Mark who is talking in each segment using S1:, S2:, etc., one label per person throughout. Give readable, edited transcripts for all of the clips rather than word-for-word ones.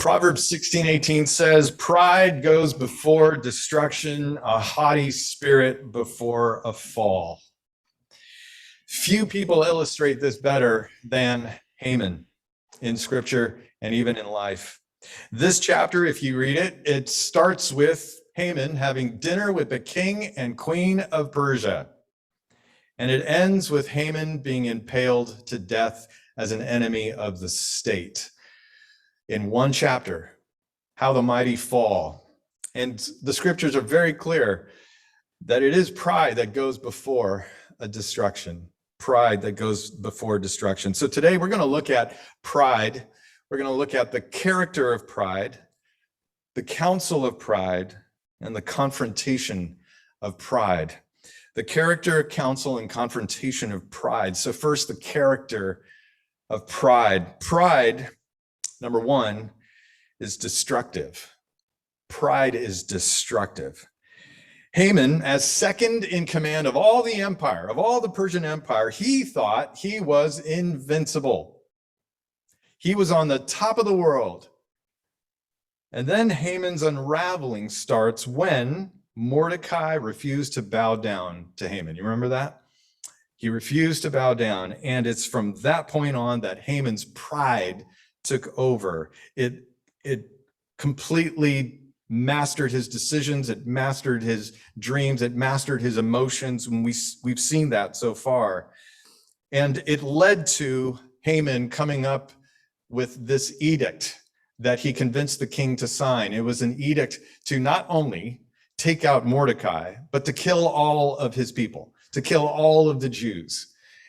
S1: Proverbs 16:18 says, pride goes before destruction, a haughty spirit before a fall. Few people illustrate this better than Haman in scripture and even in life. This chapter, if you read it, it starts with Haman having dinner with the king and queen of Persia. And it ends with Haman being impaled to death as an enemy of the state. In one chapter, how the mighty fall. And the scriptures are very clear that it is pride that goes before a destruction. Pride that goes before destruction. So today we're going to look at pride. We're going to look at the character of pride, the counsel of pride, and the confrontation of pride. The character, counsel, and confrontation of pride. So first, the character of pride. Pride, number one, is destructive. Pride is destructive. Haman, as second in command of all the empire, of all the Persian Empire, he thought he was invincible. He was on the top of the world. And then Haman's unraveling starts when Mordecai refused to bow down to Haman. You remember that? He refused to bow down. And it's from that point on that Haman's pride took over. It completely mastered his decisions. It mastered his dreams. It mastered his emotions. And we've seen that so far. And it led to Haman coming up with this edict that he convinced the king to sign. It was an edict to not only take out Mordecai, but to kill all of his people, to kill all of the Jews.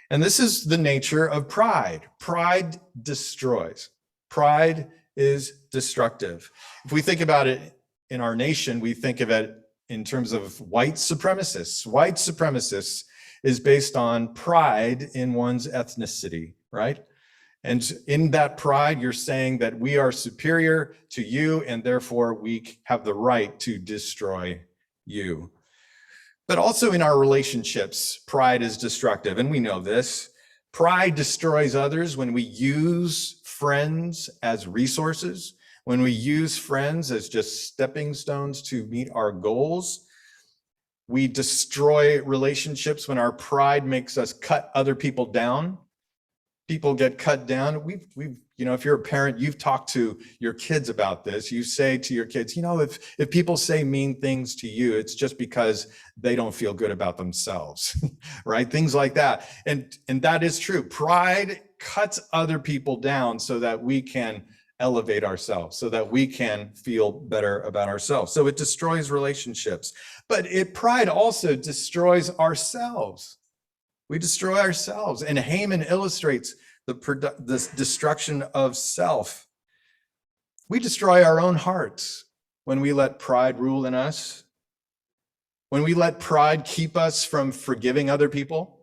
S1: And this is the nature of pride. Pride destroys. Pride is destructive. If we think about it in our nation, we think of it in terms of white supremacists. White supremacists is based on pride in one's ethnicity, right? And in that pride, you're saying that we are superior to you, and therefore we have the right to destroy you. But also in our relationships, pride is destructive, and we know this. Pride destroys others when we use friends as resources, when we use friends as just stepping stones to meet our goals. We destroy relationships when our pride makes us cut other people down. People get cut down. We've, you know, if you're a parent, you've talked to your kids about this. You say to your kids, you know, if people say mean things to you, it's just because they don't feel good about themselves, right? Things like that. And that is true. Pride cuts other people down so that we can elevate ourselves, so that we can feel better about ourselves. So it destroys relationships, but pride also destroys ourselves. We destroy ourselves. And Haman illustrates the destruction of self. We destroy our own hearts when we let pride rule in us, when we let pride keep us from forgiving other people.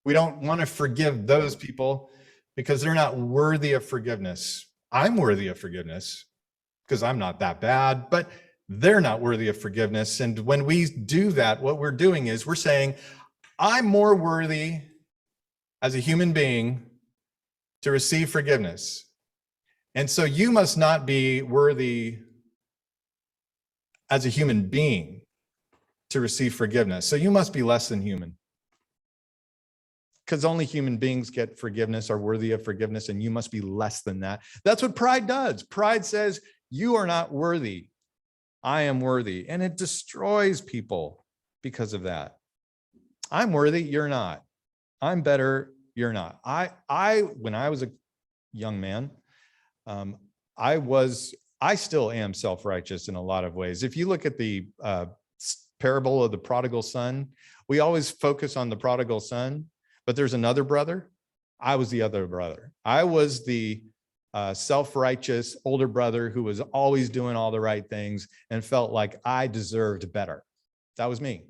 S1: We don't want to forgive those people because they're not worthy of forgiveness. I'm worthy of forgiveness because I'm not that bad, but they're not worthy of forgiveness. And when we do that, what we're doing is we're saying, I'm more worthy as a human being to receive forgiveness. And so you must not be worthy as a human being to receive forgiveness. So you must be less than human. Because only human beings get forgiveness, are worthy of forgiveness, and you must be less than that. That's what pride does. Pride says, you are not worthy. I am worthy. And it destroys people because of that. I'm worthy, you're not. I'm better, you're not. When I was a young man, I still am self-righteous in a lot of ways. If you look at the parable of the prodigal son, we always focus on the prodigal son, but there's another brother. I was the other brother. I was the self-righteous older brother who was always doing all the right things and felt like I deserved better. That was me.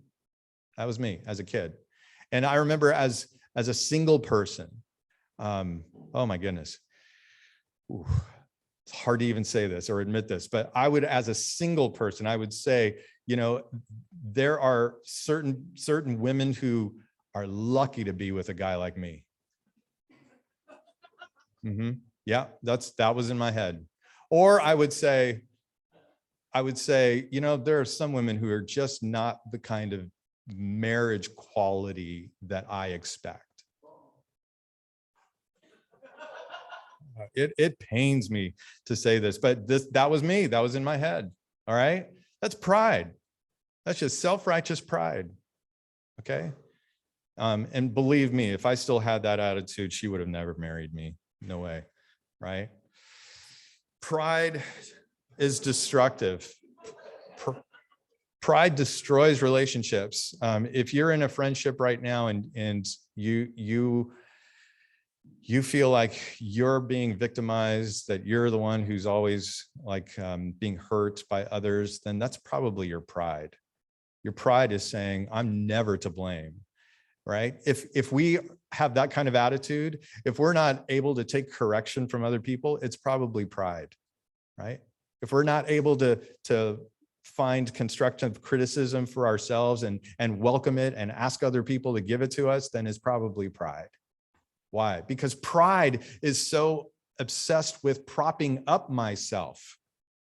S1: That was me as a kid. And I remember as a single person, oh my goodness. Ooh, it's hard to even say this or admit this, but I would, as a single person, I would say, you know, there are certain women who are lucky to be with a guy like me. Yeah, that was in my head. Or I would say, there are some women who are just not the kind of marriage quality that I expect. It pains me to say this, but that was me. That was in my head. All right. That's pride. That's just self-righteous pride. Okay. And believe me, if I still had that attitude, she would have never married me. No way. Right. Pride is destructive. Pride destroys relationships. If you're in a friendship right now and you feel like you're being victimized, that you're the one who's always like being hurt by others, then that's probably your pride. Your pride is saying, I'm never to blame, right? If we have that kind of attitude, if we're not able to take correction from other people, it's probably pride, right? If we're not able to find constructive criticism for ourselves and welcome it and ask other people to give it to us, then it's probably pride. Why? Because pride is so obsessed with propping up myself.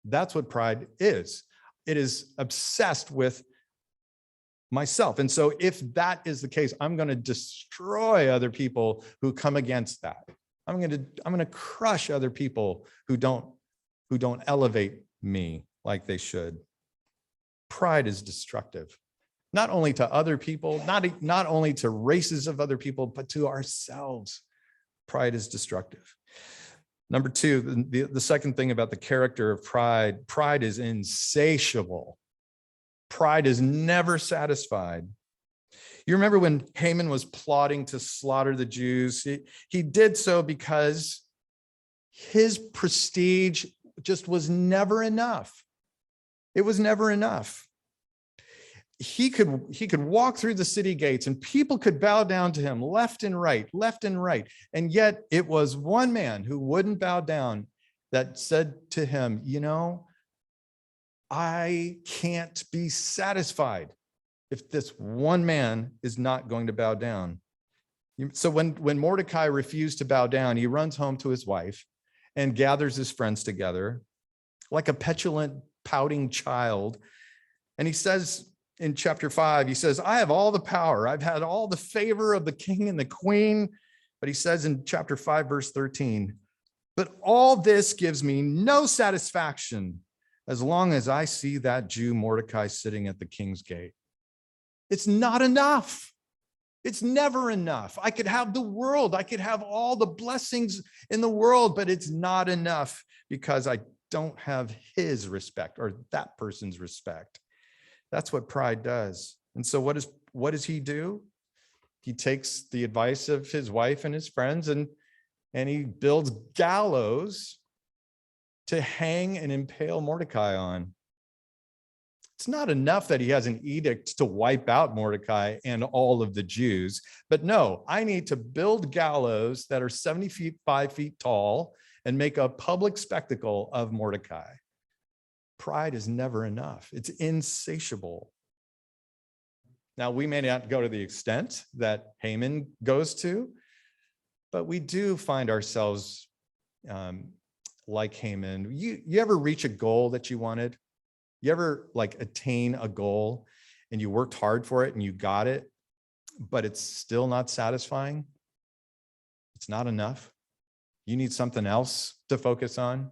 S1: That's what pride is. It is obsessed with myself. And so if that is the case, I'm going to destroy other people who come against that. I'm going to crush other people who don't elevate me like they should. Pride is destructive, not only to other people, not only to races of other people, but to ourselves. Pride is destructive. Number two, the second thing about the character of pride is insatiable. Pride is never satisfied. You remember when Haman was plotting to slaughter the Jews? He did so because his prestige just was never enough. It was never enough. He could walk through the city gates and people could bow down to him left and right. And yet it was one man who wouldn't bow down that said to him, I can't be satisfied if this one man is not going to bow down. So when Mordecai refused to bow down, he runs home to his wife and gathers his friends together like a petulant, pouting child. And he says in chapter 5, he says, I have all the power. I've had all the favor of the king and the queen. But he says in chapter 5, verse 13, but all this gives me no satisfaction as long as I see that Jew Mordecai sitting at the king's gate. It's not enough. It's never enough. I could have the world. I could have all the blessings in the world, but it's not enough because I don't have his respect or that person's respect. That's what pride does. And so what does he do? He takes the advice of his wife and his friends and he builds gallows to hang and impale Mordecai on. It's not enough that he has an edict to wipe out Mordecai and all of the Jews, but no, I need to build gallows that are 75 feet tall and make a public spectacle of Mordecai. Pride is never enough. It's insatiable. Now, we may not go to the extent that Haman goes to, but we do find ourselves like Haman. You ever reach a goal that you wanted? You ever attain a goal and you worked hard for it and you got it, but it's still not satisfying? It's not enough. You need something else to focus on.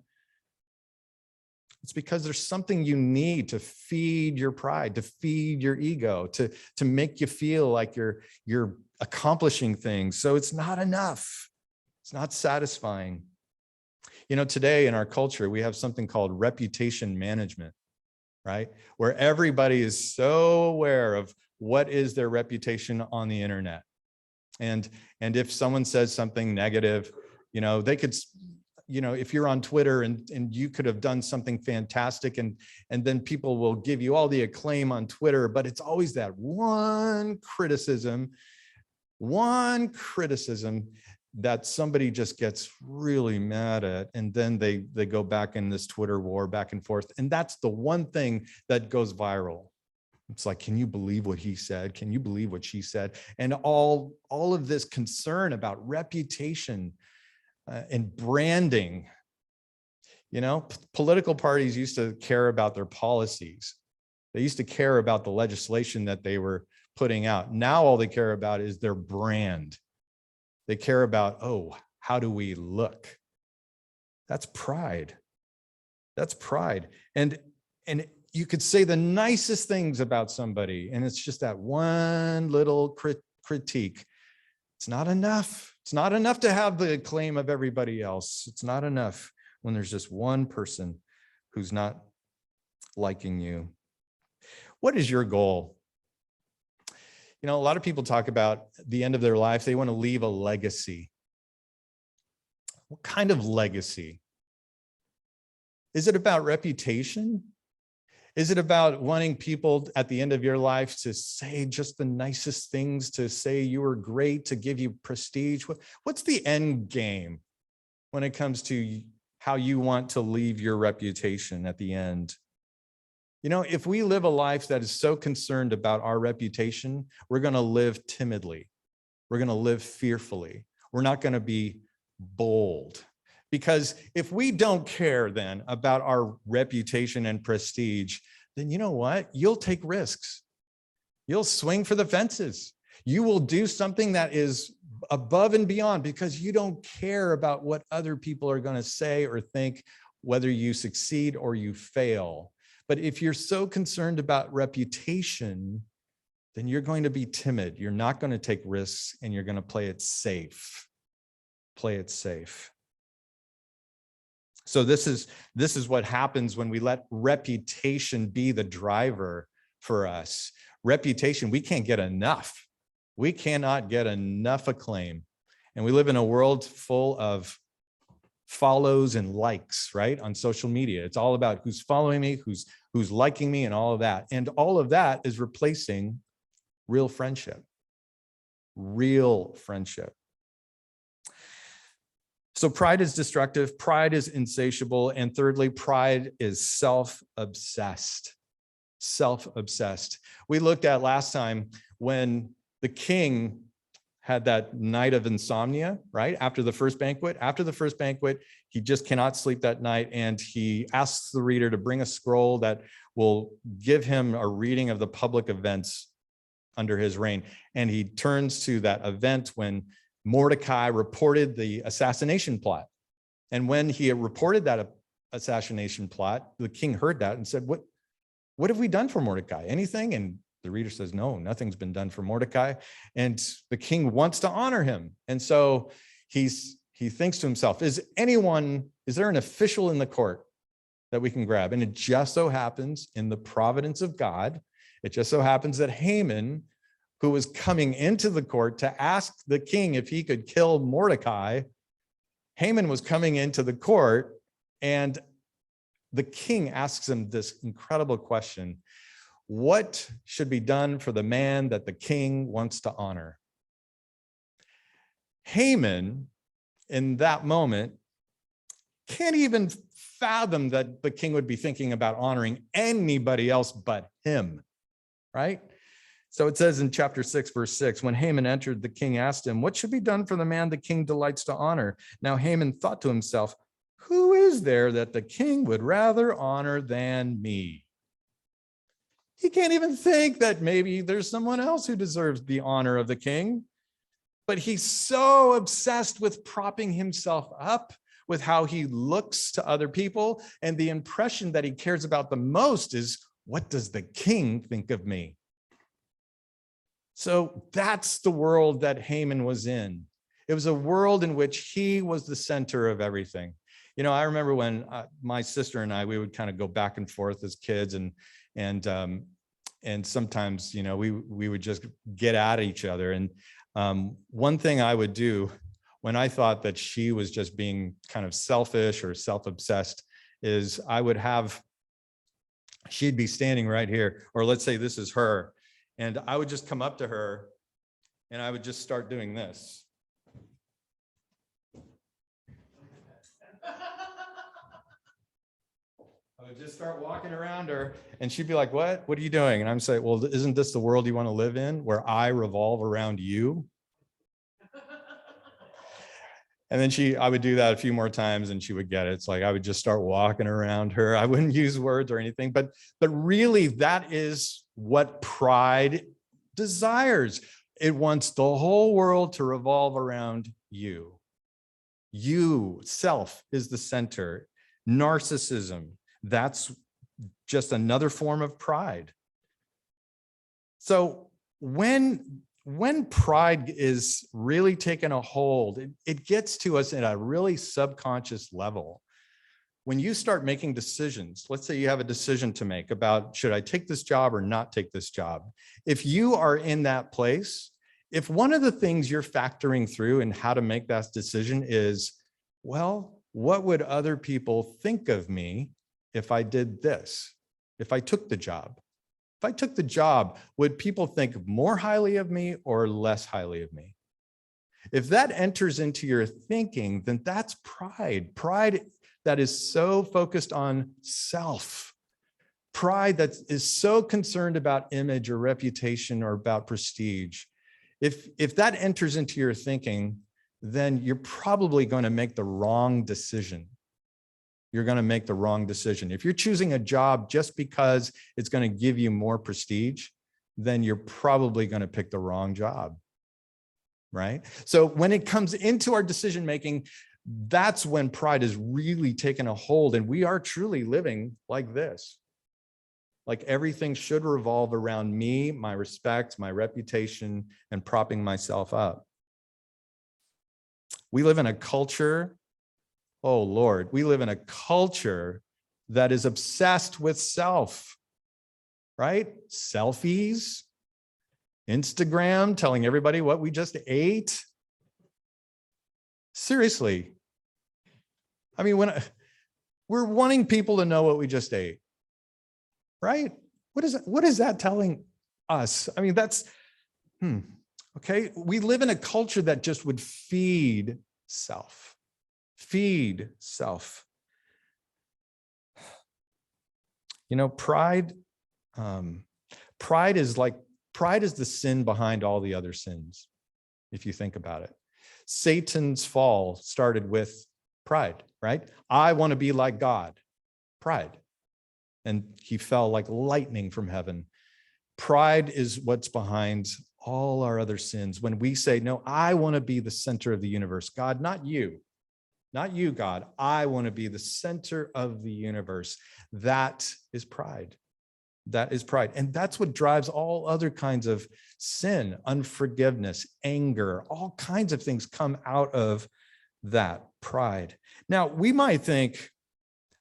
S1: It's because there's something you need to feed your pride, to feed your ego, to make you feel like you're accomplishing things. So it's not enough. It's not satisfying. Today in our culture, we have something called reputation management, right? Where everybody is so aware of what is their reputation on the internet. And if someone says something negative, they could, if you're on Twitter and you could have done something fantastic and then people will give you all the acclaim on Twitter, but it's always that one criticism that somebody just gets really mad at. And then they go back in this Twitter war back and forth. And that's the one thing that goes viral. It's like, can you believe what he said? Can you believe what she said? And all of this concern about reputation and branding. Political parties used to care about their policies. They used to care about the legislation that they were putting out. Now all they care about is their brand. They care about, oh, how do we look? That's pride. That's pride. And you could say the nicest things about somebody, and it's just that one little critique. It's not enough. It's not enough to have the acclaim of everybody else. It's not enough when there's just one person who's not liking you. What is your goal? A lot of people talk about the end of their life. They want to leave a legacy. What kind of legacy? Is it about reputation? Is it about wanting people at the end of your life to say just the nicest things, to say you were great, to give you prestige? What's the end game when it comes to how you want to leave your reputation at the end? If we live a life that is so concerned about our reputation, we're going to live timidly. We're going to live fearfully. We're not going to be bold. Because if we don't care then about our reputation and prestige, then you know what? You'll take risks. You'll swing for the fences. You will do something that is above and beyond because you don't care about what other people are going to say or think, whether you succeed or you fail. But if you're so concerned about reputation, then you're going to be timid. You're not going to take risks and you're going to play it safe. Play it safe. So this is what happens when we let reputation be the driver for us. Reputation, we can't get enough. We cannot get enough acclaim. And we live in a world full of follows and likes, right? On social media. It's all about who's following me, who's liking me, and all of that. And all of that is replacing real friendship. Real friendship. So pride is destructive, pride is insatiable, and thirdly, pride is self-obsessed. Self-obsessed. We looked at last time when the king had that night of insomnia, right? After the first banquet. After the first banquet, he just cannot sleep that night, and he asks the reader to bring a scroll that will give him a reading of the public events under his reign. And he turns to that event when Mordecai reported the assassination plot. And when he reported that assassination plot, the king heard that and said, what have we done for Mordecai? Anything? And the reader says, no, nothing's been done for Mordecai. And the king wants to honor him. And so he thinks to himself, is there an official in the court that we can grab? And it just so happens, in the providence of God, it just so happens that Haman, who was coming into the court to ask the king if he could kill Mordecai, Haman was coming into the court, and the king asks him this incredible question: what should be done for the man that the king wants to honor? Haman, in that moment, can't even fathom that the king would be thinking about honoring anybody else but him, right? So it says in chapter 6, verse 6, when Haman entered, the king asked him, what should be done for the man the king delights to honor? Now Haman thought to himself, who is there that the king would rather honor than me? He can't even think that maybe there's someone else who deserves the honor of the king. But he's so obsessed with propping himself up, with how he looks to other people. And the impression that he cares about the most is, what does the king think of me? So that's the world that Haman was in. It was a world in which he was the center of everything. You know, I remember when my sister and I, we would kind of go back and forth as kids, and sometimes, you know, we would just get at each other. And one thing I would do when I thought that she was just being kind of selfish or self-obsessed is I would have, she'd be standing right here, or let's say this is her, and I would just come up to her and I would just start doing this. I would just start walking around her and she'd be like, what are you doing? And I'm saying, well, isn't this the world you want to live in, where I revolve around you? And then I would do that a few more times and she would get it. It's like I would just start walking around her. I wouldn't use words or anything, but really that is what pride desires. It wants the whole world to revolve around you. You, self, is the center. Narcissism, that's just another form of pride. So when pride is really taking a hold, it gets to us at a really subconscious level. When you start making decisions, let's say you have a decision to make about, should I take this job or not take this job? If you are in that place, if one of the things you're factoring through in how to make that decision is, well, what would other people think of me if I did this, if I took the job? If I took the job, would people think more highly of me or less highly of me? If that enters into your thinking, then that's pride. Pride that is so focused on self. Pride that is so concerned about image or reputation or about prestige. If that enters into your thinking, then you're probably going to make the wrong decision. You're going to make the wrong decision. If you're choosing a job just because it's going to give you more prestige, then you're probably going to pick the wrong job, right? So when it comes into our decision making, that's when pride is really taking a hold, and we are truly living like this. Like everything should revolve around me, my respect, my reputation, and propping myself up. We live in a culture, oh Lord, we live in a culture that is obsessed with self, right? Selfies, Instagram, telling everybody what we just ate. Seriously. I mean, when we're wanting people to know what we just ate, right? What is that telling us? I mean, that's, okay. We live in a culture that just would feed self. Feed self. You know, pride is the sin behind all the other sins, if you think about it. Satan's fall started with pride, right? I want to be like God. Pride. And he fell like lightning from heaven. Pride is what's behind all our other sins. When we say, no, I want to be the center of the universe. God, not you. Not you, God. I want to be the center of the universe. That is pride. That is pride. And that's what drives all other kinds of sin, unforgiveness, anger, all kinds of things come out of that pride. Now, we might think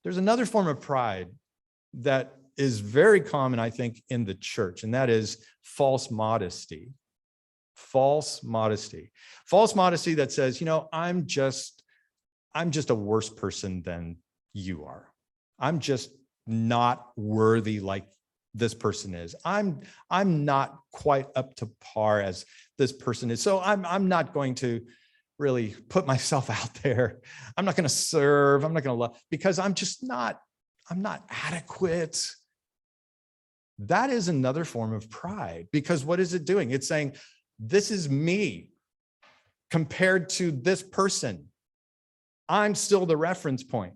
S1: there's another form of pride that is very common, I think, in the church, and that is false modesty. False modesty. False modesty that says, you know, I'm just a worse person than you are. I'm just not worthy like this person is. I'm not quite up to par as this person is. So I'm not going to really put myself out there. I'm not going to serve. I'm not going to love because I'm not adequate. That is another form of pride, because what is it doing? It's saying, this is me compared to this person. I'm still the reference point.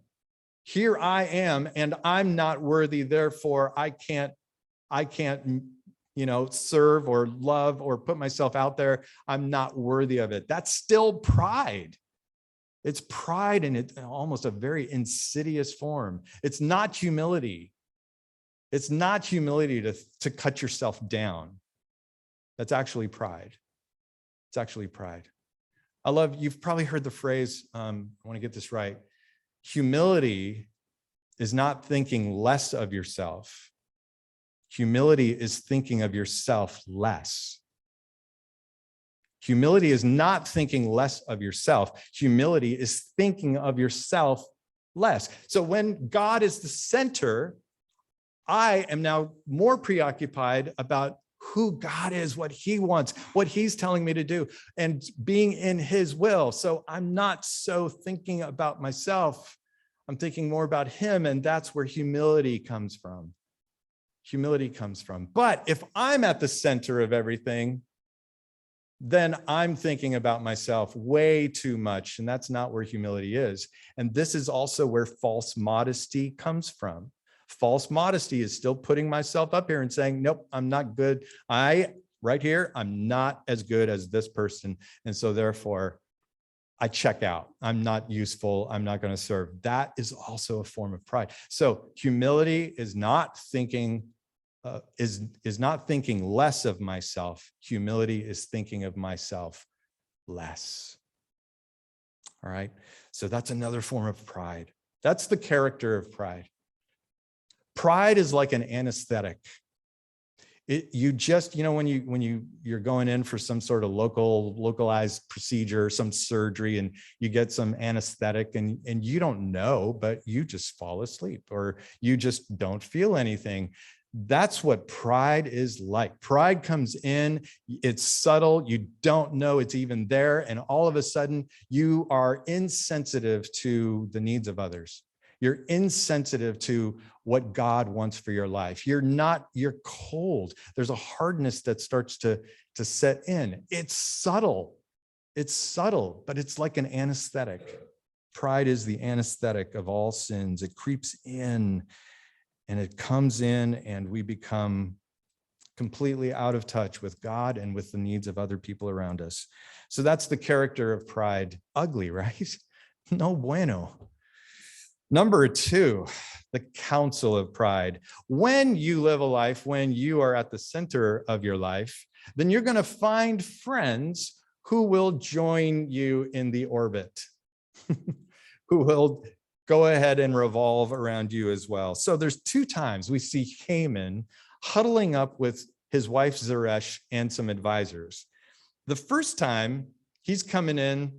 S1: Here I am, and I'm not worthy. Therefore, I can't, you know, serve or love or put myself out there. I'm not worthy of it. That's still pride. It's pride in it, almost a very insidious form. It's not humility. It's not humility to cut yourself down. That's actually pride. It's actually pride. You've probably heard the phrase, I want to get this right. Humility is not thinking less of yourself. Humility is thinking of yourself less. Humility is not thinking less of yourself. Humility is thinking of yourself less. So when God is the center, I am now more preoccupied about who God is, what he wants, what he's telling me to do, and being in his will. So I'm not so thinking about myself. I'm thinking more about him, and that's where humility comes from. Humility comes from. But if I'm at the center of everything, then I'm thinking about myself way too much. And that's not where humility is. And this is also where false modesty comes from. False modesty is still putting myself up here and saying, nope, I'm not good. Right here, I'm not as good as this person. And so therefore, I check out. I'm not useful. I'm not going to serve. That is also a form of pride. So humility is not thinking not thinking less of myself. Humility is thinking of myself less. All right. So that's another form of pride. That's the character of pride. Pride is like an anesthetic. You just, when you're going in for some sort of localized procedure, some surgery, and you get some anesthetic and you don't know, but you just fall asleep or you just don't feel anything. That's what pride is like. Pride comes in, it's subtle, you don't know it's even there, and all of a sudden you are insensitive to the needs of others. You're insensitive to what God wants for your life. You're cold. There's a hardness that starts to set in. It's subtle, but it's like an anesthetic. Pride is the anesthetic of all sins. It creeps in and it comes in and we become completely out of touch with God and with the needs of other people around us. So that's the character of pride. Ugly, right? No bueno. Number 2, the counsel of pride. When you live a life, when you are at the center of your life, then you're going to find friends who will join you in the orbit, who will go ahead and revolve around you as well. So there's 2 times we see Haman huddling up with his wife Zeresh and some advisors. The first time he's coming in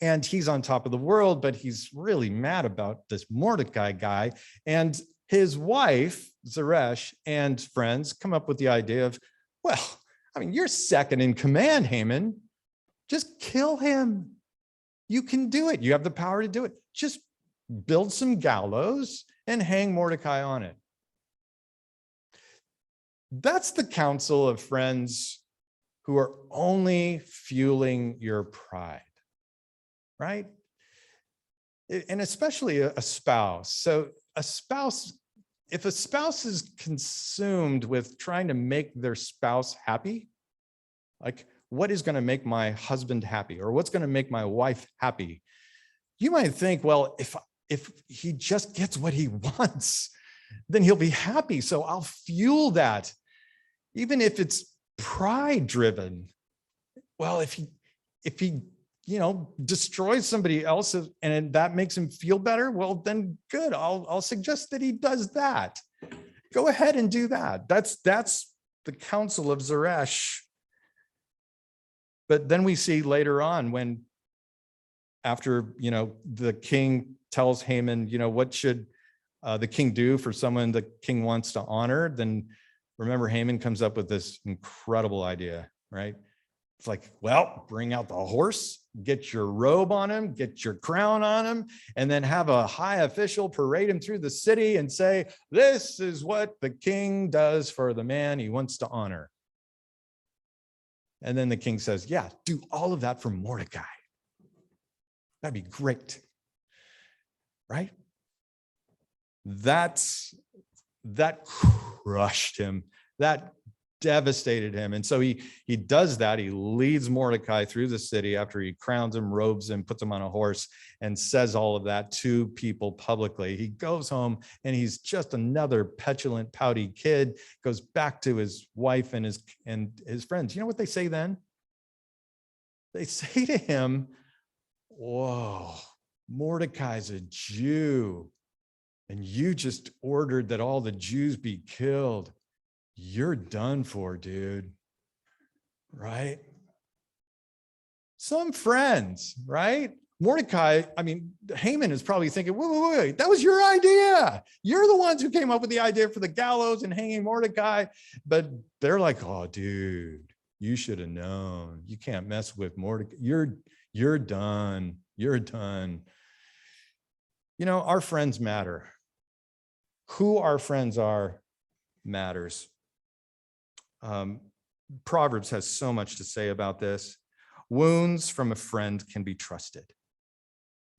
S1: and he's on top of the world, but he's really mad about this Mordecai guy. And his wife, Zeresh, and friends come up with the idea of, well, you're second in command, Haman. Just kill him. You can do it. You have the power to do it. Just build some gallows and hang Mordecai on it. That's the counsel of friends who are only fueling your pride. Right? And especially a spouse. So if a spouse is consumed with trying to make their spouse happy, like what is going to make my husband happy or what's going to make my wife happy? You might think, well, if he just gets what he wants, then he'll be happy. So I'll fuel that, even if it's pride driven. Well, if he destroys somebody else and that makes him feel better, well, then good. I'll suggest that he does that. Go ahead and do that. That's the counsel of Zeresh. But then we see later on when after, the king tells Haman, what should the king do for someone the king wants to honor? Then remember, Haman comes up with this incredible idea, right? It's like, well, bring out the horse, get your robe on him, get your crown on him, and then have a high official parade him through the city and say, this is what the king does for the man he wants to honor. And then the king says, yeah, do all of that for Mordecai. That'd be great. Right? That crushed him. That devastated him. And so he does that. He leads Mordecai through the city after he crowns him, robes him, puts him on a horse, and says all of that to people publicly. He goes home and he's just another petulant, pouty kid, goes back to his wife and his friends. You know what they say then? They say to him, whoa, Mordecai's a Jew, and you just ordered that all the Jews be killed. You're done for, dude. Right? Some friends, right? Mordecai, Haman is probably thinking, wait, that was your idea. You're the ones who came up with the idea for the gallows and hanging Mordecai. But they're like, oh, dude, you should have known. You can't mess with Mordecai. You're done. You're done. Our friends matter. Who our friends are matters. Proverbs has so much to say about this. Wounds from a friend can be trusted,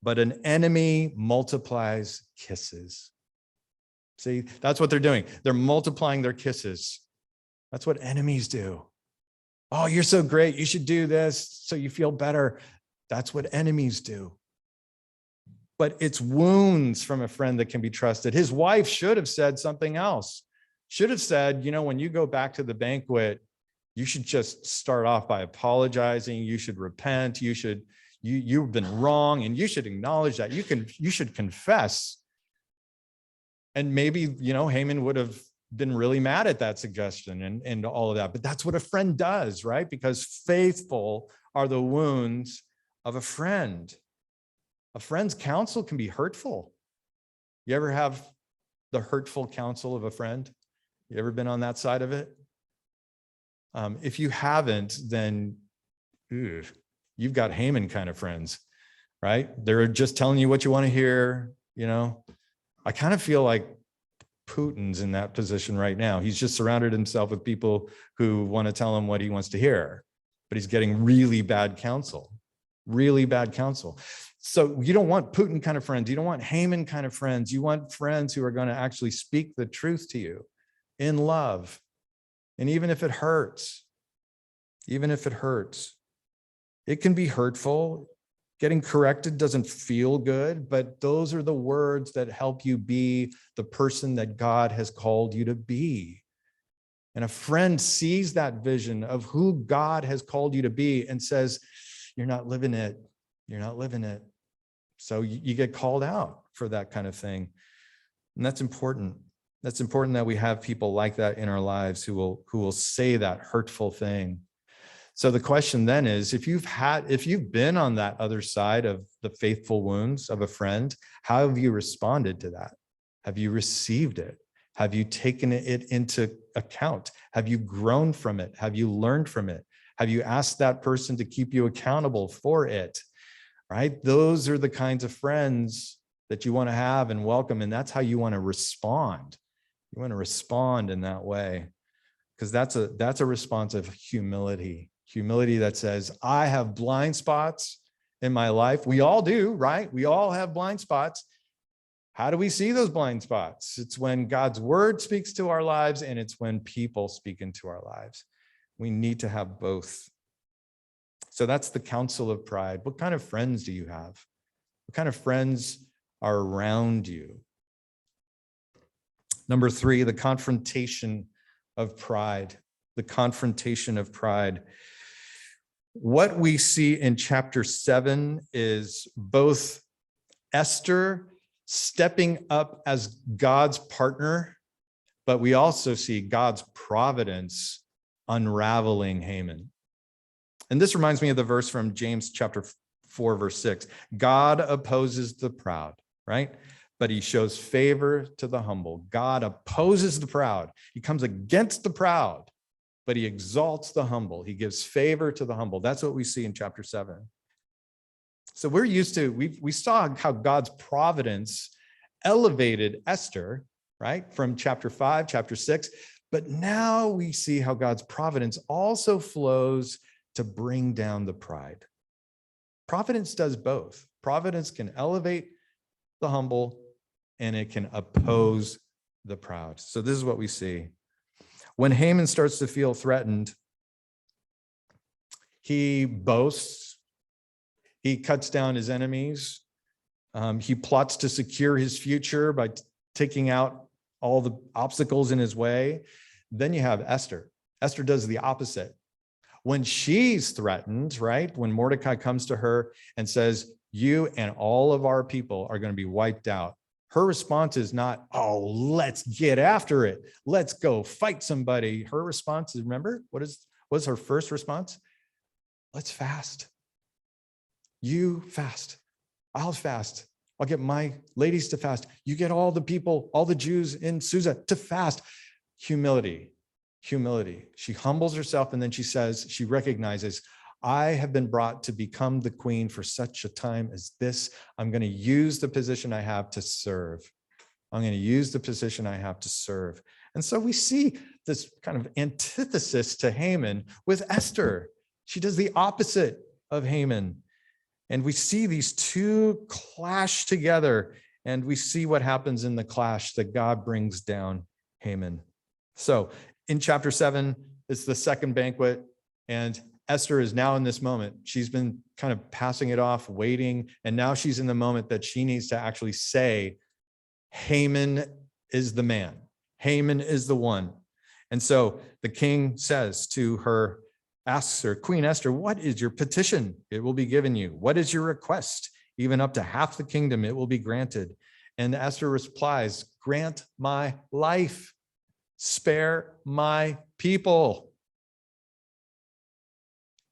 S1: but an enemy multiplies kisses. See, that's what they're doing. They're multiplying their kisses. That's what enemies do. Oh, you're so great. You should do this so you feel better. That's what enemies do. But it's wounds from a friend that can be trusted. His wife should have said something else. Should have said, when you go back to the banquet, you should just start off by apologizing. You should repent. You've been wrong, and you should acknowledge that. You should confess. And maybe, Haman would have been really mad at that suggestion and all of that. But that's what a friend does, right? Because faithful are the wounds of a friend. A friend's counsel can be hurtful. You ever have the hurtful counsel of a friend? You ever been on that side of it? If you haven't, then you've got Haman kind of friends, right? They're just telling you what you want to hear. I kind of feel like Putin's in that position right now. He's just surrounded himself with people who want to tell him what he wants to hear, but he's getting really bad counsel. So you don't want Putin kind of friends. You don't want Haman kind of friends. You want friends who are going to actually speak the truth to you in love. And even if it hurts, it can be hurtful. Getting corrected doesn't feel good, but those are the words that help you be the person that God has called you to be. And a friend sees that vision of who God has called you to be and says, you're not living it. So you get called out for that kind of thing. And that's important. That's important that we have people like that in our lives who will say that hurtful thing. So the question then is, if you've been on that other side of the faithful wounds of a friend, how have you responded to that? Have you received it? Have you taken it into account? Have you grown from it? Have you learned from it? Have you asked that person to keep you accountable for it? Right? Those are the kinds of friends that you want to have and welcome. And that's how you want to respond. You want to respond in that way, because that's a response of humility that says, I have blind spots in my life. We all do, right? We all have blind spots. How do we see those blind spots? It's when God's word speaks to our lives, and it's when people speak into our lives. We need to have both. So that's the counsel of pride. What kind of friends do you have? What kind of friends are around you? Number 3, the confrontation of pride. The confrontation of pride. What we see in chapter 7 is both Esther stepping up as God's partner, but we also see God's providence unraveling Haman. And this reminds me of the verse from James chapter 4, verse 6. God opposes the proud, right? But he shows favor to the humble. God opposes the proud. He comes against the proud, but he exalts the humble. He gives favor to the humble. That's what we see in chapter 7. So we're used to, we saw how God's providence elevated Esther, right? From chapter 5, chapter 6. But now we see how God's providence also flows to bring down the pride. Providence does both. Providence can elevate the humble, and it can oppose the proud. So this is what we see. When Haman starts to feel threatened, he boasts, he cuts down his enemies, he plots to secure his future by taking out all the obstacles in his way. Then you have Esther. Esther does the opposite. When she's threatened, right, when Mordecai comes to her and says, you and all of our people are going to be wiped out, her response is not, oh, let's get after it. Let's go fight somebody. Her response is, remember, what was her first response? Let's fast. You fast. I'll fast. I'll get my ladies to fast. You get all the people, all the Jews in Susa to fast. Humility. She humbles herself, and then she says, she recognizes, I have been brought to become the queen for such a time as this. I'm going to use the position I have to serve. I'm going to use the position I have to serve. And so we see this kind of antithesis to Haman with Esther. She does the opposite of Haman. And we see these two clash together, and we see what happens in the clash, that God brings down Haman. So in chapter 7, it's the second banquet, and Esther is now in this moment. She's been kind of passing it off, waiting, and now she's in the moment that she needs to actually say, Haman is the man. Haman is the one. And so the king says to her, asks her, Queen Esther, what is your petition? It will be given you. What is your request? Even up to half the kingdom, it will be granted. And Esther replies, grant my life, spare my people.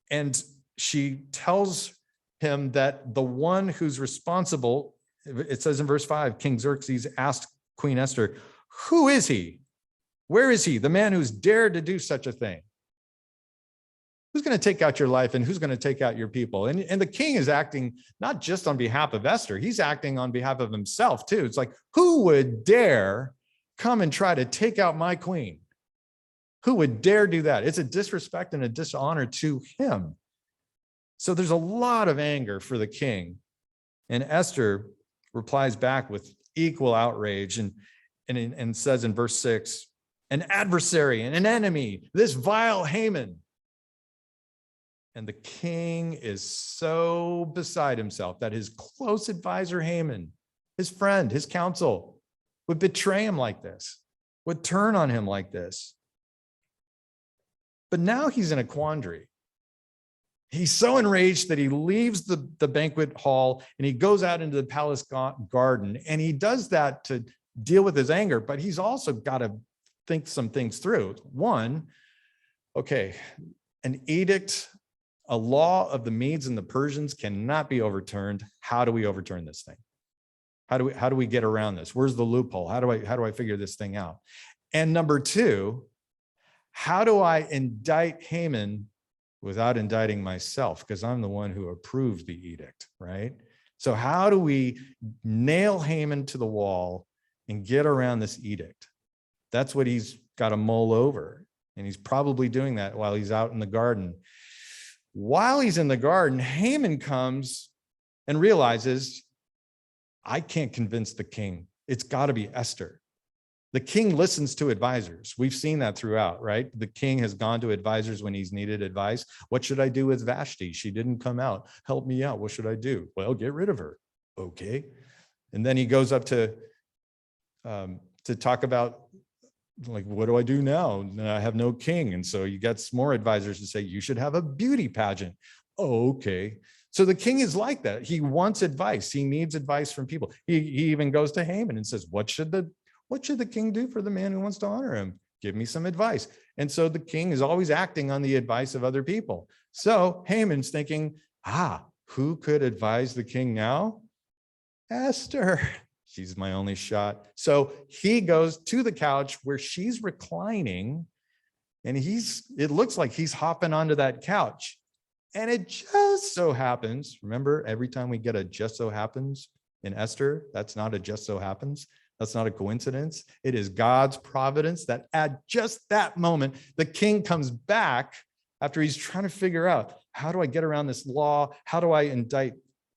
S1: And she tells him that the one who's responsible, it says in verse 5, King Xerxes asked Queen Esther, who is he? Where is he? The man who's dared to do such a thing? Who's going to take out your life and who's going to take out your people? And the king is acting not just on behalf of Esther, he's acting on behalf of himself too. It's like, who would dare come and try to take out my queen? Who would dare do that? It's a disrespect and a dishonor to him. So there's a lot of anger for the king. And Esther replies back with equal outrage and says in verse 6, an adversary and an enemy, this vile Haman. And the king is so beside himself that his close advisor Haman, his friend, his counsel, would betray him like this, would turn on him like this. But now he's in a quandary. He's so enraged that he leaves the banquet hall and he goes out into the palace garden, and he does that to deal with his anger, but he's also got to think some things through. One, okay, an edict, a law of the Medes and the Persians cannot be overturned. How do we overturn this thing? How do we get around this? Where's the loophole? How do I figure this thing out? And number two, how do I indict Haman without indicting myself? Because I'm the one who approved the edict, right? So how do we nail Haman to the wall and get around this edict? That's what he's got to mull over. And he's probably doing that while he's out in the garden. While he's in the garden, Haman comes and realizes, I can't convince the king. It's got to be Esther. The king listens to advisors. We've seen that throughout, right? The king has gone to advisors when he's needed advice. What should I do with Vashti? She didn't come out. Help me out. What should I do? Well, get rid of her. Okay. And then he goes up to talk about, like, what do I do now? I have no king. And so you got some more advisors to say, you should have a beauty pageant. Oh, okay. So the king is like that. He wants advice. He needs advice from people. He even goes to Haman and says, what should the king do for the man who wants to honor him? Give me some advice. And so the king is always acting on the advice of other people. So Haman's thinking, who could advise the king now? Esther. She's my only shot. So he goes to the couch where she's reclining, and it looks like he's hopping onto that couch. And it just so happens, remember, every time we get a just so happens in Esther, that's not a just so happens. That's not a coincidence. It is God's providence that at just that moment, the king comes back after he's trying to figure out, how do I get around this law? How do I indict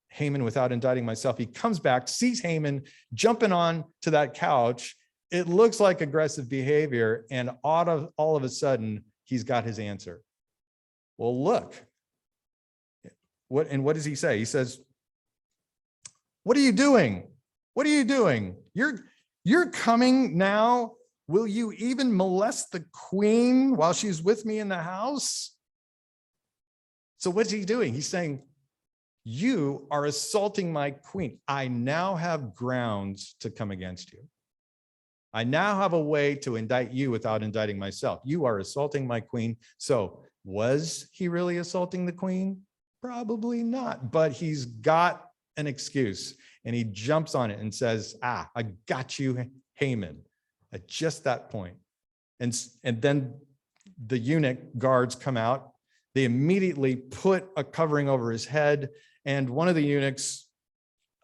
S1: Haman without indicting myself? He comes back, sees Haman jumping on to that couch. It looks like aggressive behavior, and all of a sudden, he's got his answer. Well, look, what does he say? He says, what are you doing? What are you doing? You're coming now. Will you even molest the queen while she's with me in the house? So what's he doing? He's saying, you are assaulting my queen. I now have grounds to come against you. I now have a way to indict you without indicting myself. You are assaulting my queen. So was he really assaulting the queen? Probably not, but he's got an excuse, and he jumps on it and says, I got you, Haman, at just that point. And then the eunuch guards come out. They immediately put a covering over his head. And one of the eunuchs,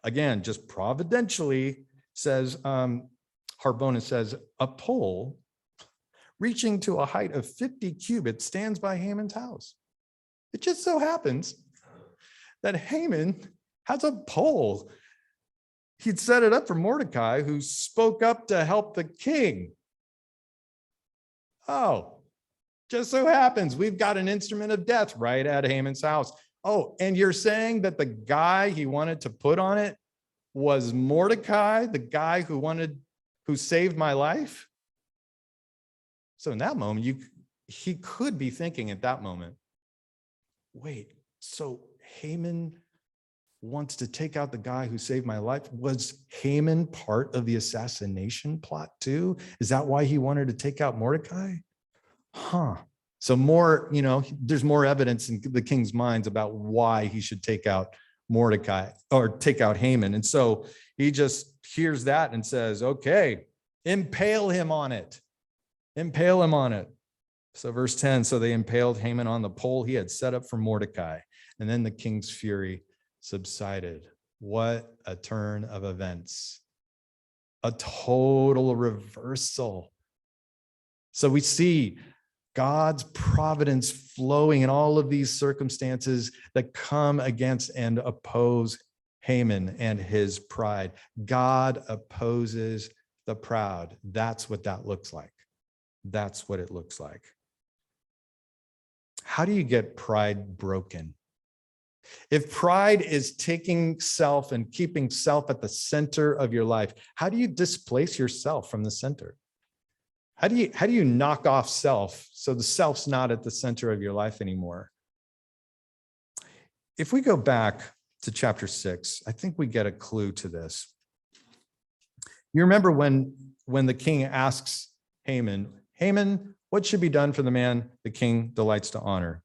S1: again, just providentially says, Harbona says, a pole reaching to a height of 50 cubits stands by Haman's house. It just so happens that Haman has a pole. He'd set it up for Mordecai, who spoke up to help the king. Oh, just so happens we've got an instrument of death right at Haman's house. Oh, and you're saying that the guy he wanted to put on it was Mordecai, the guy who saved my life? So in that moment, he could be thinking at that moment, wait, so Haman wants to take out the guy who saved my life? Was Haman part of the assassination plot too? Is that why he wanted to take out Mordecai? So more, there's more evidence in the king's minds about why he should take out Mordecai or take out Haman. And so he just hears that and says, okay, impale him on it. Impale him on it. So verse 10, so they impaled Haman on the pole he had set up for Mordecai. And then the king's fury subsided. What a turn of events. A total reversal. So we see God's providence flowing in all of these circumstances that come against and oppose Haman and his pride. God opposes the proud. That's what that looks like. That's what it looks like. How do you get pride broken? If pride is taking self and keeping self at the center of your life, how do you displace yourself from the center? How do you knock off self so the self's not at the center of your life anymore? If we go back to chapter 6, I think we get a clue to this. You remember when the king asks Haman, what should be done for the man the king delights to honor?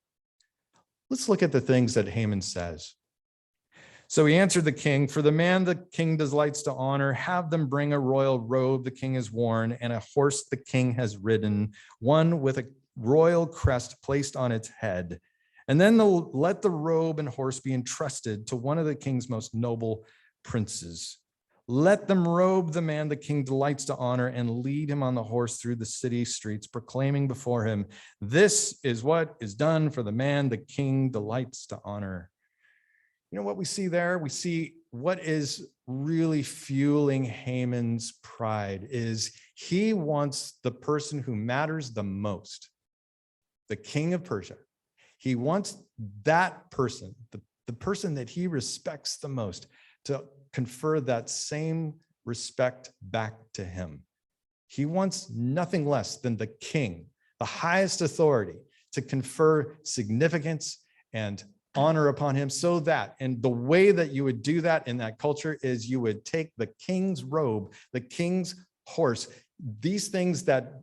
S1: Let's look at the things that Haman says. So he answered the king, for the man the king delights to honor, have them bring a royal robe the king has worn and a horse the king has ridden, one with a royal crest placed on its head. And then let the robe and horse be entrusted to one of the king's most noble princes. Let them robe the man the king delights to honor and lead him on the horse through the city streets, proclaiming before him, this is what is done for the man the king delights to honor. You know what we see there? We see what is really fueling Haman's pride is he wants the person who matters the most, the king of Persia. He wants that person, the person that he respects the most, to confer that same respect back to him. He wants nothing less than the king, the highest authority, to confer significance and honor upon him, so that, and the way that you would do that in that culture is you would take the king's robe, the king's horse, these things that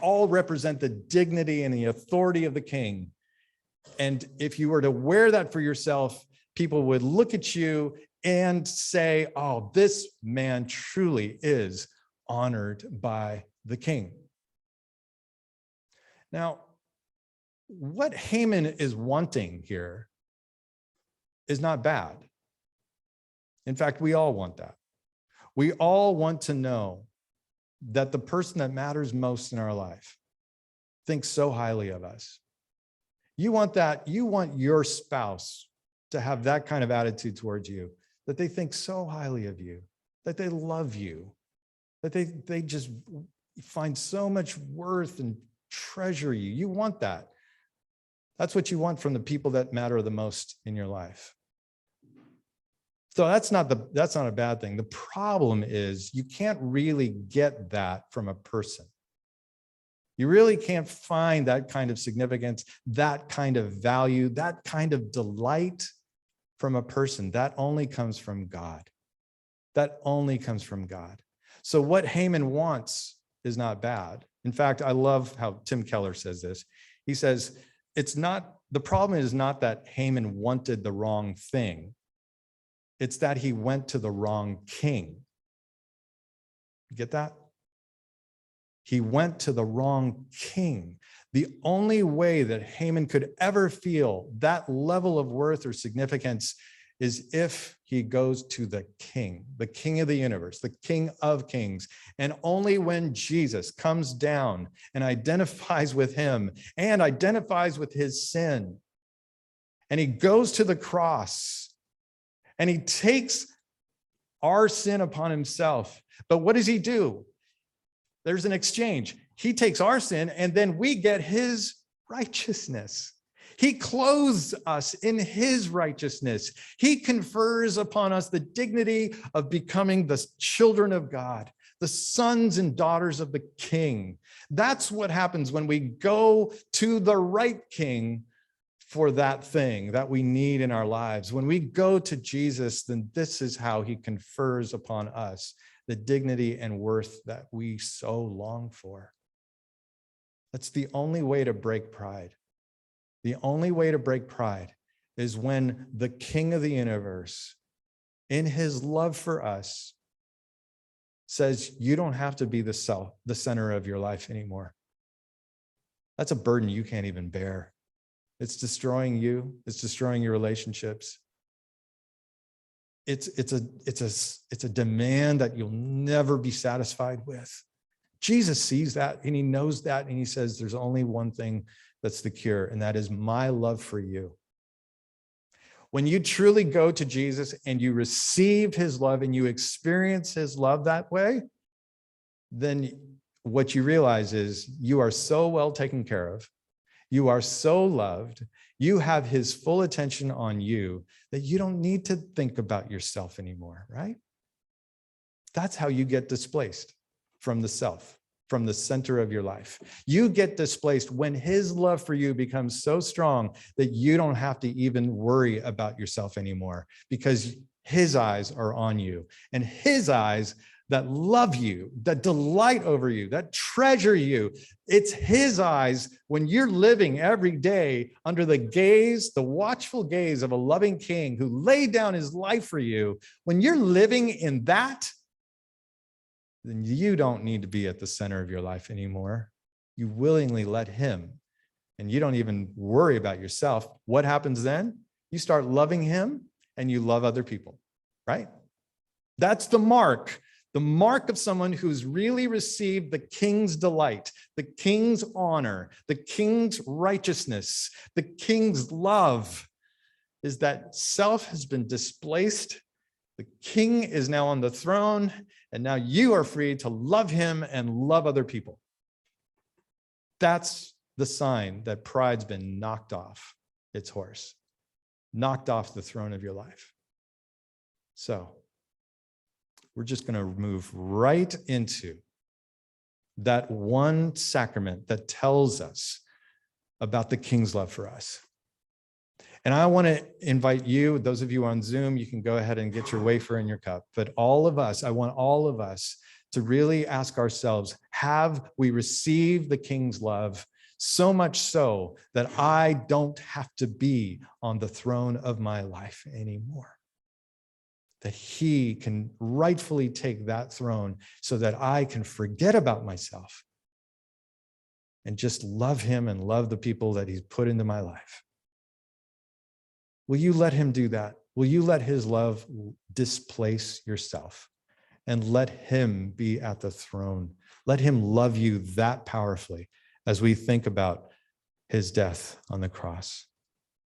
S1: all represent the dignity and the authority of the king. And if you were to wear that for yourself, people would look at you and say, oh, this man truly is honored by the king. Now, what Haman is wanting here is not bad. In fact, we all want that. We all want to know that the person that matters most in our life thinks so highly of us. You want that. You want your spouse to have that kind of attitude towards you, that they think so highly of you, that they love you, that they just find so much worth and treasure you. You want that. That's what you want from the people that matter the most in your life. So that's not a bad thing. The problem is you can't really get that from a person. You really can't find that kind of significance, that kind of value, that kind of delight from a person. That only comes from God. That only comes from God. So what Haman wants is not bad. In fact, I love how Tim Keller says this. He says, the problem is not that Haman wanted the wrong thing. It's that he went to the wrong king. You get that? He went to the wrong king. The only way that Haman could ever feel that level of worth or significance is if he goes to the king of the universe, the King of Kings. And only when Jesus comes down and identifies with him and identifies with his sin, and he goes to the cross and he takes our sin upon himself. But what does he do? There's an exchange. He takes our sin and then we get his righteousness. He clothes us in his righteousness. He confers upon us the dignity of becoming the children of God, the sons and daughters of the King. That's what happens when we go to the right King for that thing that we need in our lives. When we go to Jesus, then this is how he confers upon us the dignity and worth that we so long for. That's the only way to break pride. The only way to break pride is when the King of the universe, in his love for us, says, you don't have to be the center of your life anymore. That's a burden you can't even bear. It's destroying you. It's destroying your relationships. It's a demand that you'll never be satisfied with. Jesus sees that and he knows that, and he says, there's only one thing that's the cure, and that is my love for you. When you truly go to Jesus and you receive his love and you experience his love that way, then what you realize is you are so well taken care of. You are so loved. You have his full attention on you that you don't need to think about yourself anymore, right? That's how you get displaced from the self, from the center of your life. You get displaced when his love for you becomes so strong that you don't have to even worry about yourself anymore, because his eyes are on you, and his eyes that love you, that delight over you, that treasure you. It's his eyes when you're living every day under the gaze, the watchful gaze of a loving King who laid down his life for you. When you're living in that, then you don't need to be at the center of your life anymore. You willingly let him, and you don't even worry about yourself. What happens then? You start loving him and you love other people, right? That's the mark of someone who's really received the King's delight, the King's honor, the King's righteousness, the King's love, is that self has been displaced. The King is now on the throne, and now you are free to love him and love other people. That's the sign that pride's been knocked off its horse, knocked off the throne of your life. So we're just going to move right into that one sacrament that tells us about the King's love for us. And I want to invite you, those of you on Zoom, you can go ahead and get your wafer and your cup. But all of us, I want all of us to really ask ourselves, have we received the King's love so much so that I don't have to be on the throne of my life anymore? That he can rightfully take that throne so that I can forget about myself and just love him and love the people that he's put into my life. Will you let him do that? Will you let his love displace yourself and let him be at the throne? Let him love you that powerfully as we think about his death on the cross.